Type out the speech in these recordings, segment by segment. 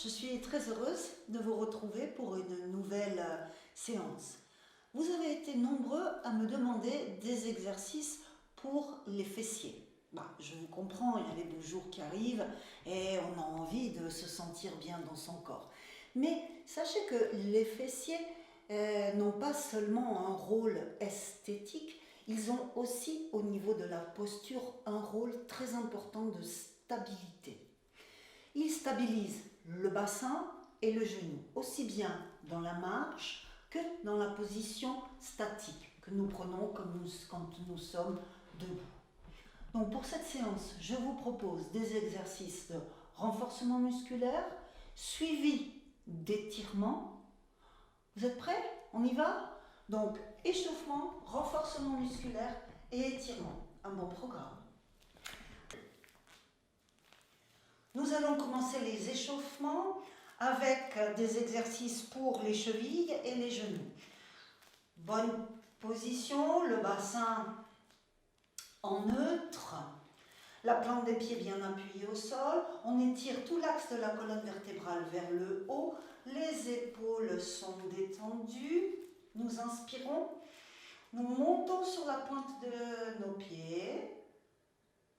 je suis très heureuse de vous retrouver pour une nouvelle séance. Vous avez été nombreux à me demander des exercices pour les fessiers. Je vous comprends, il y a les beaux jours qui arrivent et on a envie de se sentir bien dans son corps. Mais sachez que les fessiers n'ont pas seulement un rôle esthétique, ils ont aussi au niveau de la posture un rôle très important de stabilité. Ils stabilisent le bassin et le genou, aussi bien dans la marche que dans la position statique que nous prenons quand nous sommes debout. Donc pour cette séance, je vous propose des exercices de renforcement musculaire suivis d'étirement. Vous êtes prêts? On y va? Donc échauffement, renforcement musculaire et étirement. Un bon programme. Nous allons commencer les échauffements avec des exercices pour les chevilles et les genoux. Bonne position, le bassin en neutre, la plante des pieds bien appuyée au sol. On étire tout l'axe de la colonne vertébrale vers le haut. Les épaules sont détendues. Nous inspirons. Nous montons sur la pointe de nos pieds.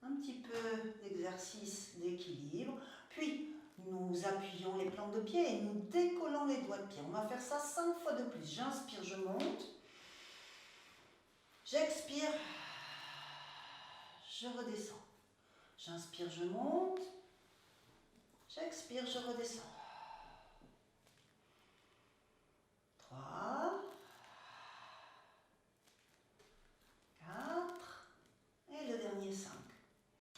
Un petit peu d'exercice d'équilibre. Puis, nous appuyons les plantes de pied et nous décollons les doigts de pied. On va faire ça 5 fois de plus. J'inspire, je monte. J'expire, je redescends. J'inspire, je monte. J'expire, je redescends. 3, 4, et le dernier 5.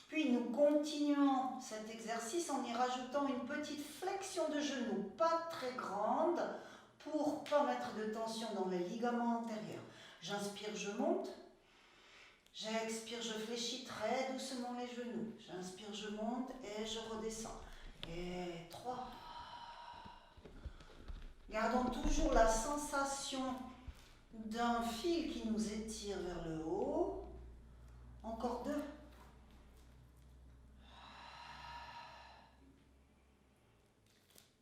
Puis nous continuons cet exercice en y rajoutant une petite flexion de genou, pas très grande, pour ne pas mettre de tension dans les ligaments antérieurs. J'inspire, je monte. J'expire, je fléchis très doucement les genoux. J'inspire, je monte et je redescends. Et 3. Gardons toujours la sensation d'un fil qui nous étire vers le haut. Encore 2.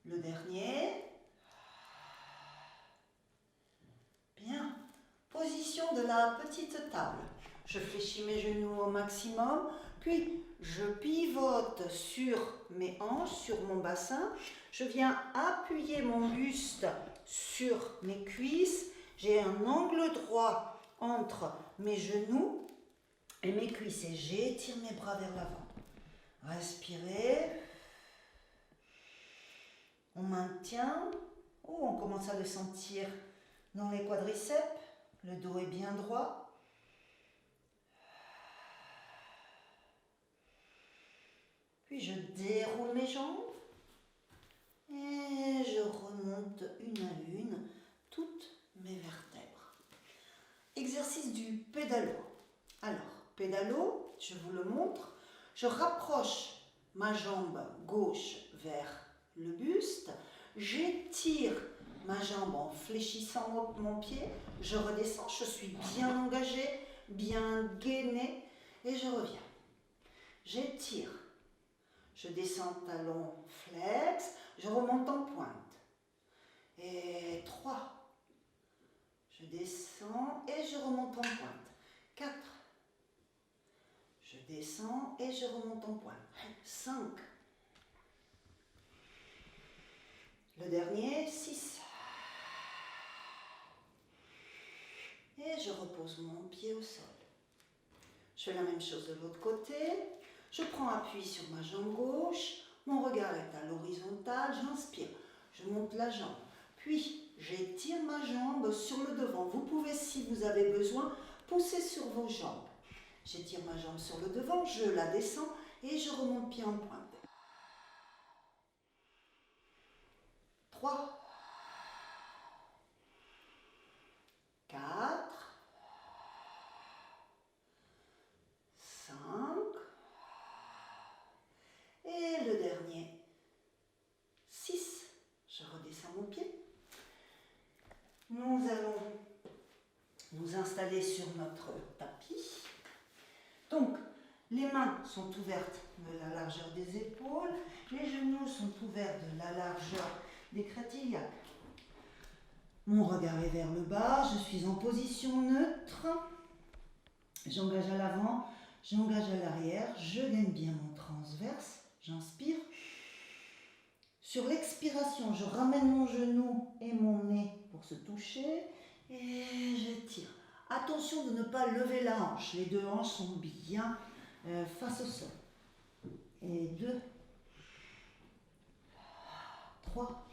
Le dernier. Bien. Position de la petite table. Je fléchis mes genoux au maximum, puis je pivote sur mes hanches, sur mon bassin. Je viens appuyer mon buste sur mes cuisses. J'ai un angle droit entre mes genoux et mes cuisses et j'étire mes bras vers l'avant. Respirez. On maintient. On commence à le sentir dans les quadriceps. Le dos est bien droit. Puis je déroule mes jambes et je remonte une à une toutes mes vertèbres. Exercice du pédalo. Alors, pédalo, je vous le montre. Je rapproche ma jambe gauche vers le buste. J'étire ma jambe en fléchissant mon pied. Je redescends, je suis bien engagée, bien gainée et je reviens. J'étire. Je descends talon flex, je remonte en pointe. Et 3. Je descends et je remonte en pointe. 4. Je descends et je remonte en pointe. 5. Le dernier, 6. Et je repose mon pied au sol. Je fais la même chose de l'autre côté. Je prends appui sur ma jambe gauche, mon regard est à l'horizontale, j'inspire, je monte la jambe, puis j'étire ma jambe sur le devant. Vous pouvez, si vous avez besoin, pousser sur vos jambes. J'étire ma jambe sur le devant, je la descends et je remonte pied en pointe. 3, 4, 5, et le dernier, 6. Je redescends mon pied. Nous allons nous installer sur notre tapis. Donc, Les mains sont ouvertes de la largeur des épaules. Les genoux sont ouverts de la largeur des crêtillacs. Mon regard est vers le bas. Je suis en position neutre. J'engage à l'avant. J'engage à l'arrière. Je gagne bien mon transverse. J'inspire. Sur l'expiration, je ramène mon genou et mon nez pour se toucher. Et j'étire. Attention de ne pas lever la hanche. Les deux hanches sont bien face au sol. Et 2, 3,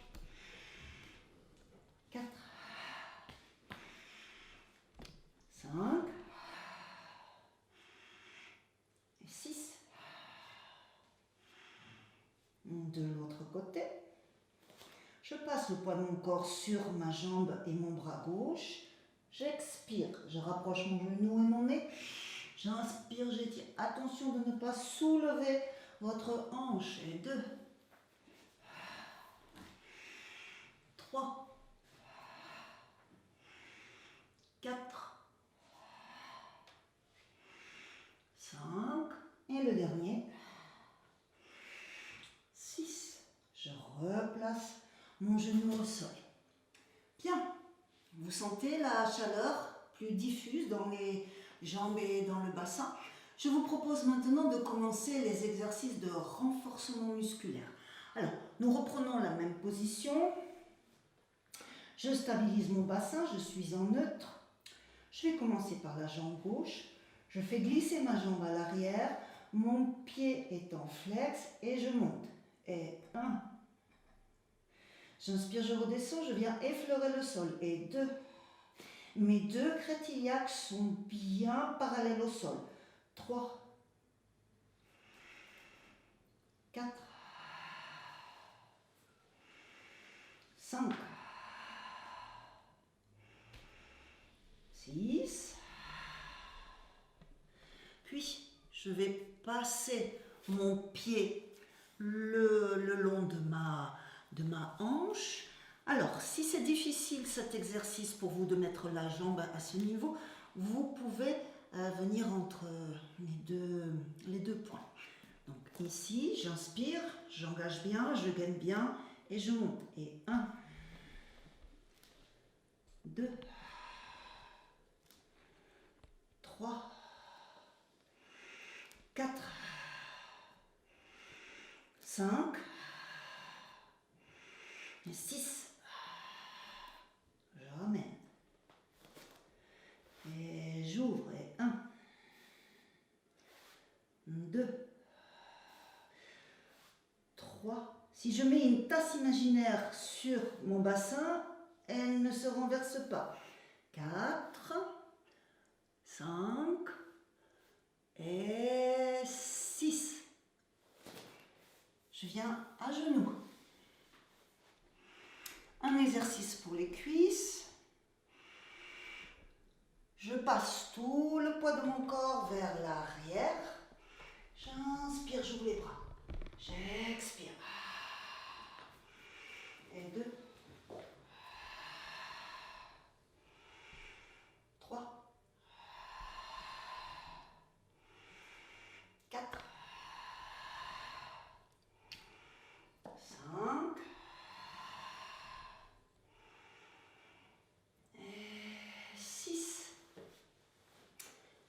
4, 5, et 6. De l'autre côté. Je passe le poids de mon corps sur ma jambe et mon bras gauche. J'expire, je rapproche mon genou et mon nez. J'inspire, j'étire. Attention de ne pas soulever votre hanche. Et 2, 3, 4, 5. Et le dernier. 6. Je replace mon genou au sol. Bien. Vous sentez la chaleur plus diffuse dans les jambes et dans le bassin. Je vous propose maintenant de commencer les exercices de renforcement musculaire. Alors, nous reprenons la même position. Je stabilise mon bassin, je suis en neutre. Je vais commencer par la jambe gauche. Je fais glisser ma jambe à l'arrière. Mon pied est en flex et je monte. Et 1. J'inspire, je redescends, je viens effleurer le sol. Et 2. Mes deux crêtillacs sont bien parallèles au sol. 3. 4. 5. 6. Puis, je vais passer mon pied le long de ma hanche. Alors, si c'est difficile cet exercice pour vous de mettre la jambe à ce niveau, vous pouvez venir entre les deux points. Donc ici, j'inspire, j'engage bien, je gaine bien et je monte. Et 1, 2, 3, 4, 5 et 6. Je ramène. Et j'ouvre. Et 1, 2, 3. Si je mets une tasse imaginaire sur mon bassin, elle ne se renverse pas. 4, 5 et 6. Je viens à genoux. Un exercice pour les cuisses. Je passe tout le poids de mon corps vers l'arrière. J'inspire, j'ouvre les bras. J'expire. Et 2, 3, 4, 5 et 6.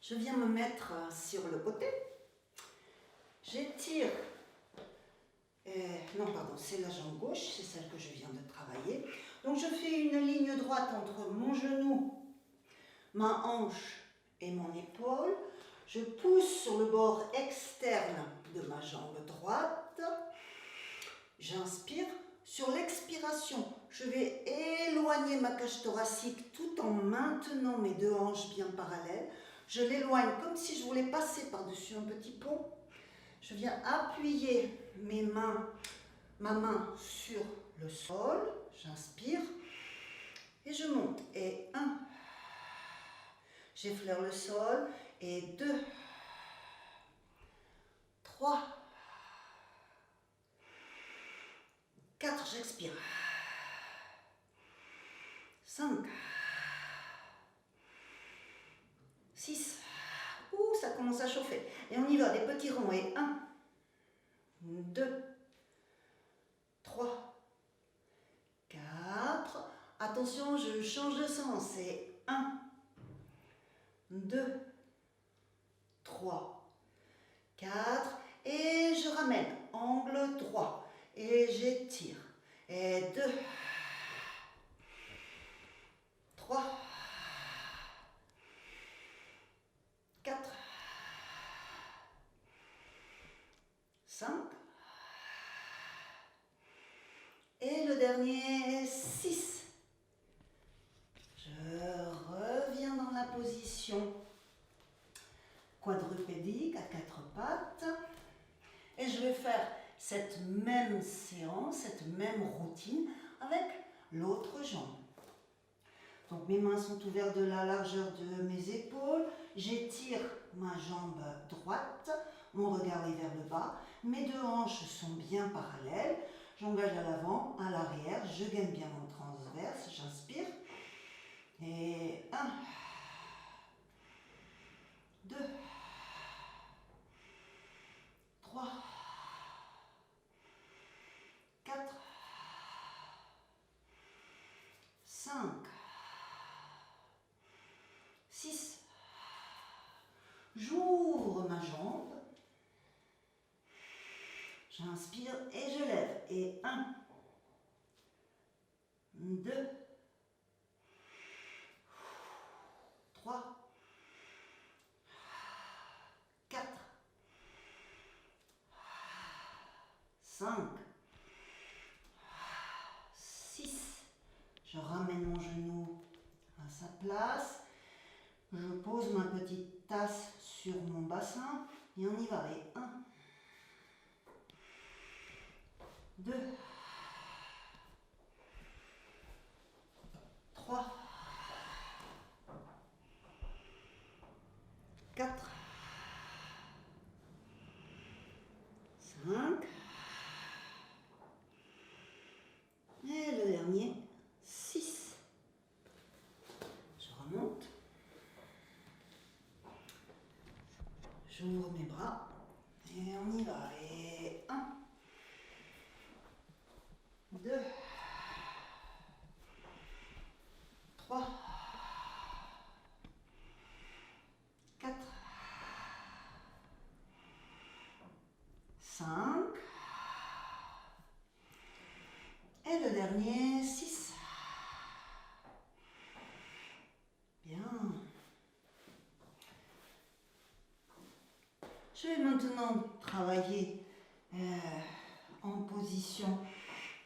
Je viens me mettre sur le côté. J'étire. Non, pardon, c'est la jambe gauche, c'est celle que je viens de travailler. Donc je fais une ligne droite entre mon genou, ma hanche et mon épaule. Je pousse sur le bord externe de ma jambe droite. J'inspire. Sur l'expiration, je vais éloigner ma cage thoracique tout en maintenant mes deux hanches bien parallèles. Je l'éloigne comme si je voulais passer par-dessus un petit pont. Je viens appuyer ma main sur le sol. J'inspire et je monte. Et 1, j'effleure le sol. Et 2, 3, 4, j'expire. 5, 6, ouh, ça commence à chauffer. Et on y va, des petits ronds. Et 1, 2, 3, 4. Attention, je change de sens. Et 1, 2, 3, 4. Et je ramène. Angle droit. Et j'étire. Et 2, 3, 4, 5. Et le dernier, 6. Je reviens dans la position quadrupédique à 4 pattes. Et je vais faire cette même séance, cette même routine avec l'autre jambe. Donc mes mains sont ouvertes de la largeur de mes épaules. J'étire ma jambe droite, mon regard est vers le bas. Mes deux hanches sont bien parallèles. J'engage à l'avant, à l'arrière, je gagne bien mon transverse, j'inspire. Et 1, 2, 3, 4, 5, 6. J'ouvre ma jambe. J'inspire et je lève. Et 1, 2, 3, 4, 5, 6. Je ramène mon genou à sa place. Je pose ma petite tasse sur mon bassin et on y va. Et 1, 2, 3, 4, 5. Et le dernier, 6. Je remonte. J'ouvre mes bras et on y va. Et 1, 2, 3, 4, 5. Et le dernier, 6. Bien. Je vais maintenant travailler en position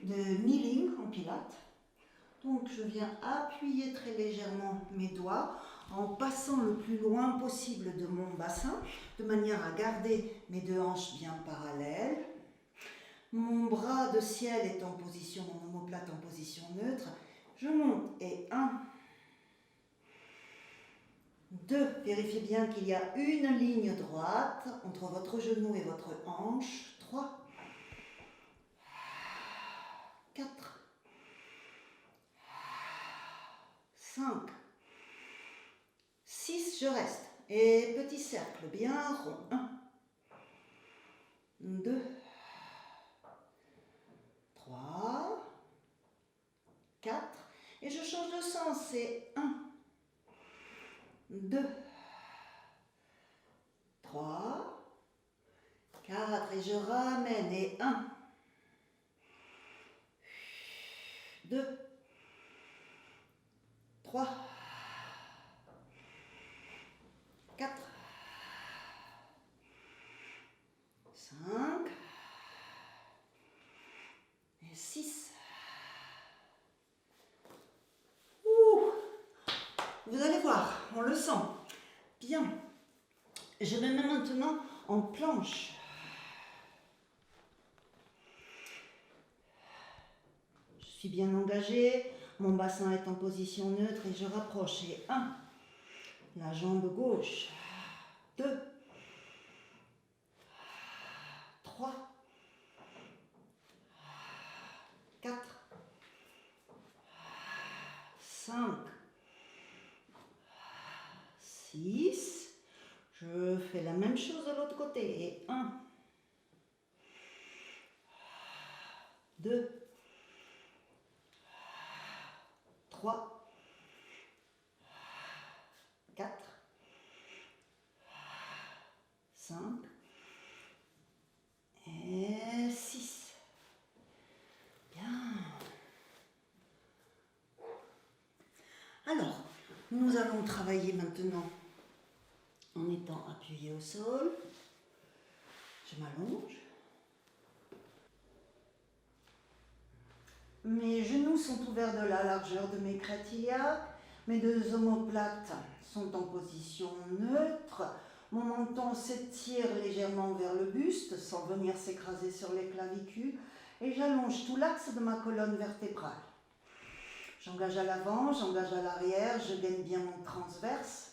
de kneeling en pilates. Donc je viens appuyer très légèrement mes doigts en passant le plus loin possible de mon bassin, de manière à garder mes deux hanches bien parallèles. Mon bras de ciel est en position, mon omoplate en position neutre. Je monte et 1, 2, vérifiez bien qu'il y a une ligne droite entre votre genou et votre hanche. 3, 4, 5, 6, je reste. Et petit cercle bien rond. 1, 2, 3, 4. Et je change de sens. C'est 1, 2, 3, 4. Et je ramène. Et 1, 2, 3, 4, 5 et 6. Vous allez voir, on le sent. Bien. Je me mets maintenant en planche. Je suis bien engagée. Mon bassin est en position neutre et je rapproche. Et 1, la jambe gauche. 2, 3, 4, 5, 6. Je fais la même même chose de l'autre côté. Et 1, 2, 3, 4, 5 et 6. Bien. Alors, nous allons travailler maintenant en étant appuyé au sol. Je m'allonge. Mes genoux sont ouverts de la largeur de mes crêtes-iliaques. Mes deux omoplates sont en position neutre. Mon menton s'étire légèrement vers le buste sans venir s'écraser sur les clavicules. Et j'allonge tout l'axe de ma colonne vertébrale. J'engage à l'avant, j'engage à l'arrière, je gaine bien mon transverse.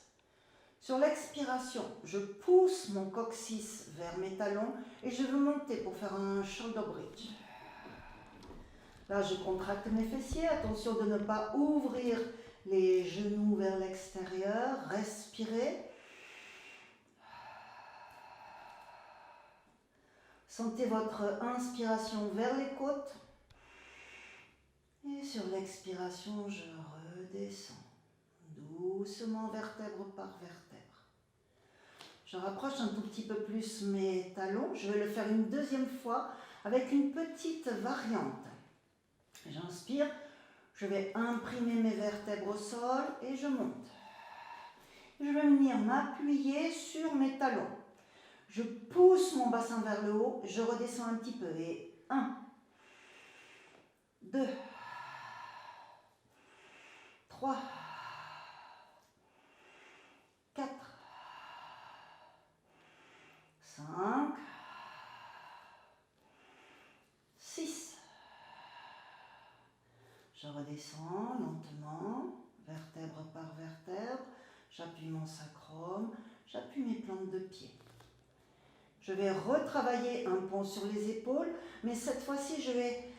Sur l'expiration, je pousse mon coccyx vers mes talons et je veux monter pour faire un shoulder bridge. Là, je contracte mes fessiers. Attention de ne pas ouvrir les genoux vers l'extérieur. Respirez. Sentez votre inspiration vers les côtes. Et sur l'expiration, je redescends doucement, vertèbre par vertèbre. Je rapproche un tout petit peu plus mes talons. Je vais le faire une deuxième fois avec une petite variante. J'inspire, je vais imprimer mes vertèbres au sol et je monte. Je vais venir m'appuyer sur mes talons. Je pousse mon bassin vers le haut, je redescends un petit peu. Et 1, 2, 3, 4, 5, 6. Je redescends lentement, vertèbre par vertèbre. J'appuie mon sacrum, j'appuie mes plantes de pied. Je vais retravailler un pont sur les épaules, mais cette fois-ci, je vais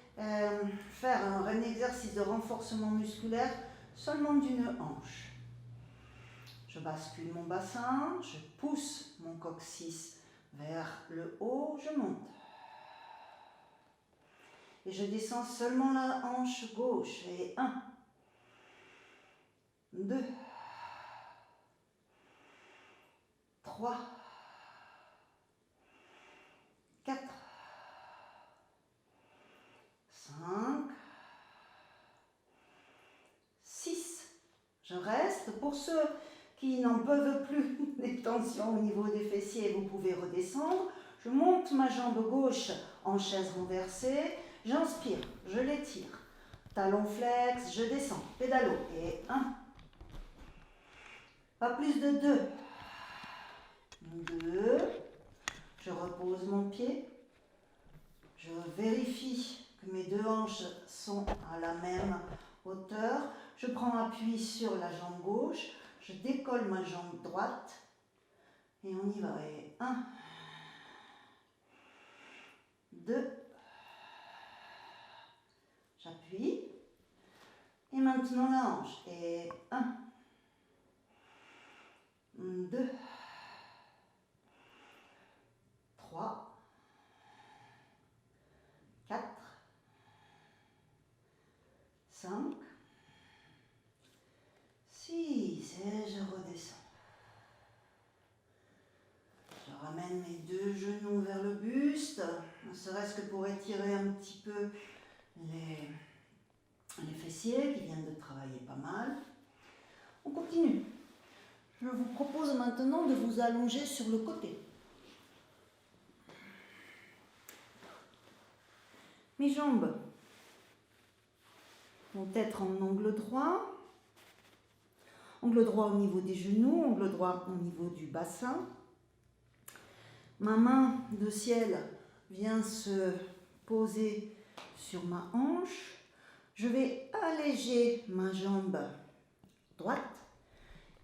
faire un exercice de renforcement musculaire seulement d'une hanche. Je bascule mon bassin, je pousse mon coccyx vers le haut, je monte. Et je descends seulement la hanche gauche. Et 1, 2, 3, 4, 5, 6. Je reste. Pour ceux qui n'en peuvent plus des tensions au niveau des fessiers, vous pouvez redescendre. Je monte ma jambe gauche en chaise renversée. J'inspire, je l'étire. Talon flex, je descends. Pédalo. Et 1. Pas plus de 2. 2. Je repose mon pied. Je vérifie que mes deux hanches sont à la même hauteur. Je prends appui sur la jambe gauche. Je décolle ma jambe droite. Et on y va. Et 1, 2. J'appuie. Et maintenant la hanche. Et 1, 2, 3, 4, 5, 6. Et je redescends. Je ramène mes deux genoux vers le buste, ne serait-ce que pour étirer un petit peu les fessiers qui viennent de travailler pas mal. On continue. Je vous propose maintenant de vous allonger sur le côté. Mes jambes vont être en angle droit. Angle droit au niveau des genoux, angle droit au niveau du bassin. Ma main de ciel vient se poser sur ma hanche. Je vais alléger ma jambe droite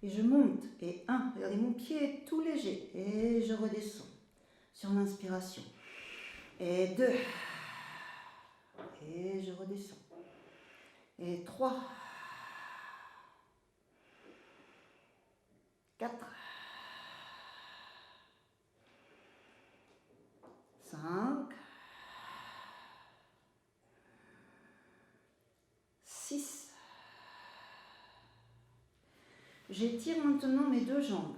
et je monte. Et 1, regardez, mon pied est tout léger. Et je redescends sur l'inspiration. Et 2. Et je redescends. Et 3. 4. J'étire maintenant mes deux jambes.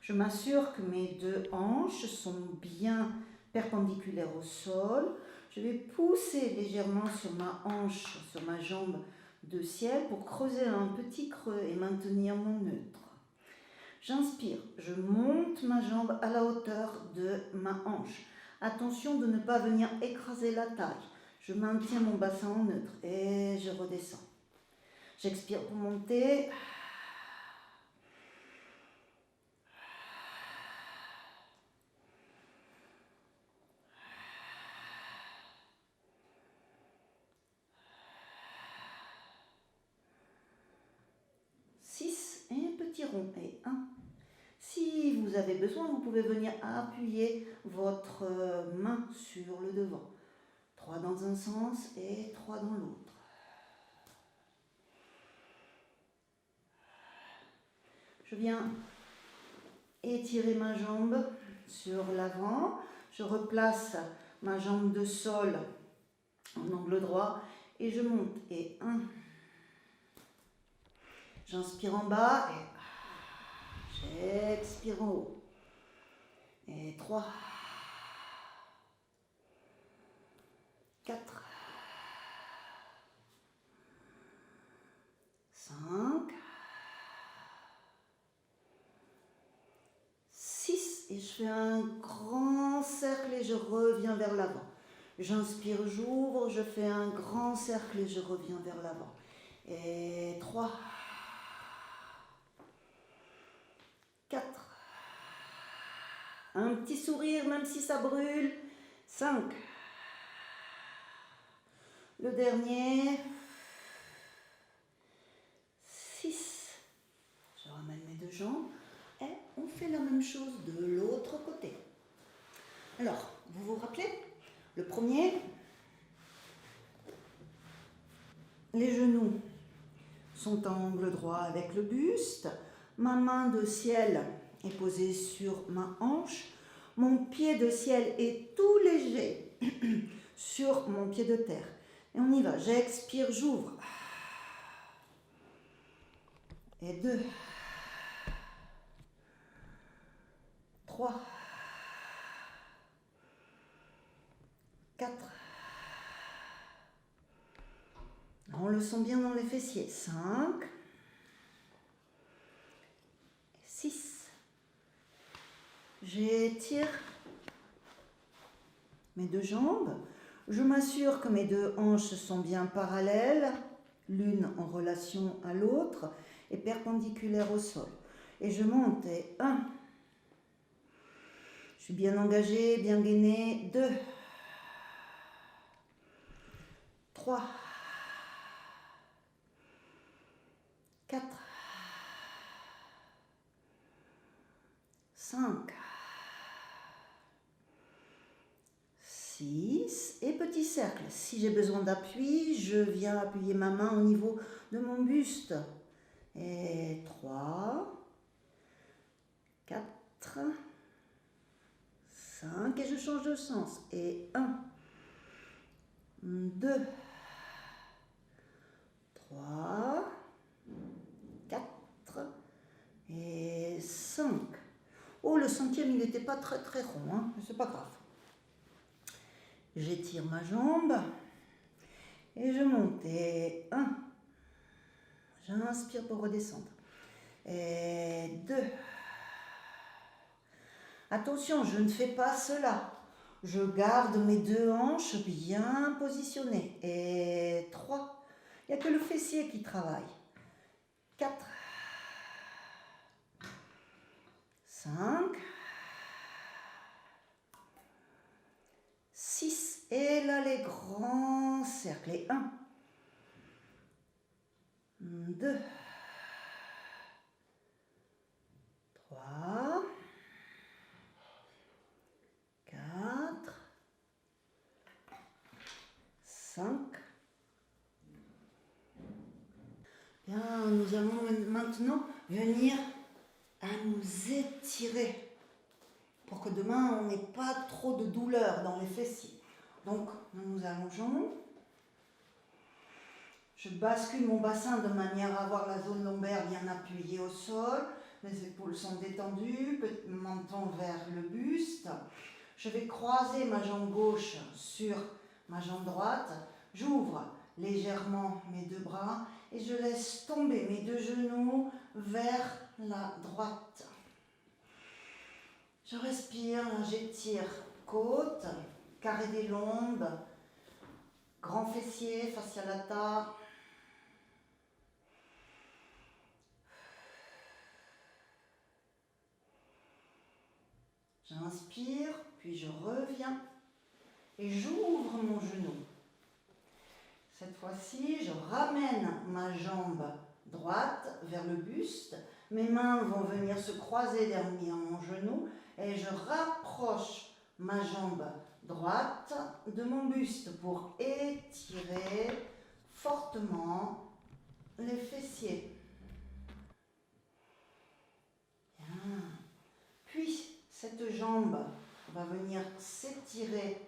Je m'assure que mes deux hanches sont bien perpendiculaires au sol. Je vais pousser légèrement sur ma hanche, sur ma jambe de ciel pour creuser un petit creux et maintenir mon neutre. J'inspire, je monte ma jambe à la hauteur de ma hanche. Attention de ne pas venir écraser la taille. Je maintiens mon bassin en neutre et je redescends. J'expire pour monter. 6 et un petit rond et 1. Si vous avez besoin, vous pouvez venir appuyer votre main sur le devant. 3 dans un sens et 3 dans l'autre. Je viens étirer ma jambe sur l'avant. Je replace ma jambe de sol en angle droit et je monte. Et 1. J'inspire en bas et j'expire en haut. Et 3, 4, 5, 6. Et je fais un grand cercle et je reviens vers l'avant. J'inspire, j'ouvre, je fais un grand cercle et je reviens vers l'avant. Et 3, 4. Un petit sourire même si ça brûle. 5. Le dernier. 6. Je ramène mes deux jambes et on fait la même chose de l'autre côté. Alors, vous vous rappelez? Le premier, les genoux sont en angle droit avec le buste. Ma main de ciel est posée sur ma hanche. Mon pied de ciel est tout léger sur mon pied de terre. Et on y va. J'expire, j'ouvre. Et 2, 3, 4. On le sent bien dans les fessiers. 5, 6. J'étire mes deux jambes. Je m'assure que mes deux hanches sont bien parallèles, l'une en relation à l'autre et perpendiculaires au sol. Et je monte. Et 1. Je suis bien engagée, bien gainée. 2, 3, 4, 5, 6 et petit cercle. Si j'ai besoin d'appui, je viens appuyer ma main au niveau de mon buste. Et 3, 4, 5 et je change de sens. Et 1, 2, 3, 4 et 5. Oh, le 5e, il n'était pas très très rond, hein, mais c'est pas grave. J'étire ma jambe et je monte. Et 1. J'inspire pour redescendre. Et 2. Attention, je ne fais pas cela. Je garde mes deux hanches bien positionnées. Et 3. Il n'y a que le fessier qui travaille. 4. 5. 6. Et là, les grands cercles. Et 1. 2. 3. 4. 5. Bien, nous allons maintenant venir à nous étirer pour que demain on n'ait pas trop de douleur dans les fessiers. Donc nous nous allongeons. Je bascule mon bassin de manière à avoir la zone lombaire bien appuyée au sol. Mes épaules sont détendues, petit menton vers le buste. Je vais croiser ma jambe gauche sur ma jambe droite. J'ouvre légèrement mes deux bras et je laisse tomber mes deux genoux vers la droite. Je respire, j'étire côte, carré des lombes, grand fessier, fascia lata. J'inspire, puis je reviens et j'ouvre mon genou. Cette fois-ci, je ramène ma jambe droite vers le buste. Mes mains vont venir se croiser derrière mon genou et je rapproche ma jambe droite de mon buste pour étirer fortement les fessiers. Bien. Puis, cette jambe va venir s'étirer.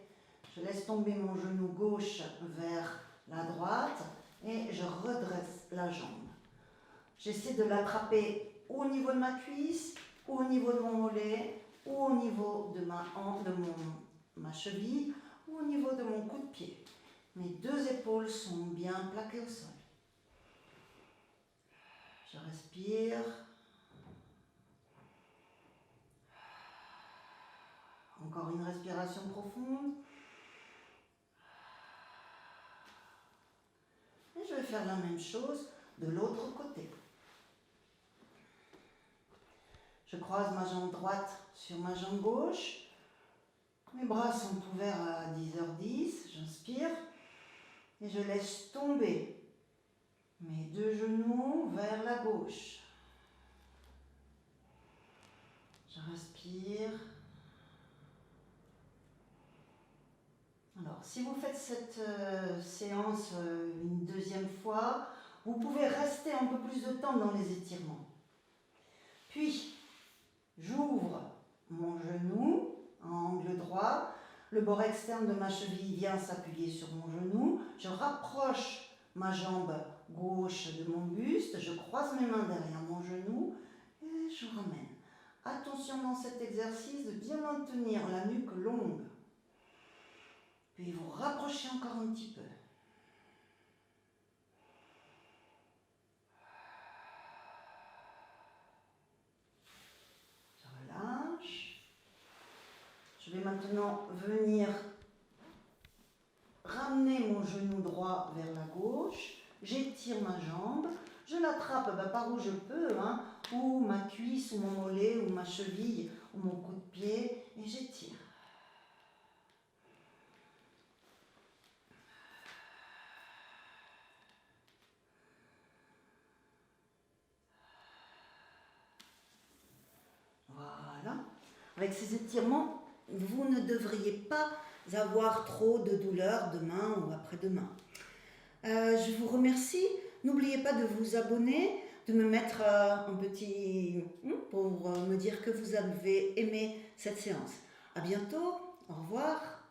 Je laisse tomber mon genou gauche vers la droite et je redresse la jambe. J'essaie de l'attraper au niveau de ma cuisse, ou au niveau de mon mollet, ou au niveau de ma cheville, ou au niveau de mon cou de pied. Mes deux épaules sont bien plaquées au sol. Je respire. Encore une respiration profonde. Et je vais faire la même chose de l'autre côté. Je croise ma jambe droite sur ma jambe gauche. Mes bras sont ouverts à 10h10. J'inspire et je laisse tomber mes deux genoux vers la gauche. Je respire. Alors, si vous faites cette séance une deuxième fois, vous pouvez rester un peu plus de temps dans les étirements. Puis, j'ouvre mon genou en angle droit. Le bord externe de ma cheville vient s'appuyer sur mon genou. Je rapproche ma jambe gauche de mon buste. Je croise mes mains derrière mon genou et je ramène. Attention dans cet exercice de bien maintenir la nuque longue. Puis vous rapprochez encore un petit peu. Je relâche. Je vais maintenant venir ramener mon genou droit vers la gauche. J'étire ma jambe. Je l'attrape par où je peux, ou ma cuisse, ou mon mollet, ou ma cheville, ou mon coup de pied, et j'étire. Voilà. Avec ces étirements, vous ne devriez pas avoir trop de douleur demain ou après-demain. Je vous remercie. N'oubliez pas de vous abonner, de me mettre un petit pour me dire que vous avez aimé cette séance. À bientôt. Au revoir.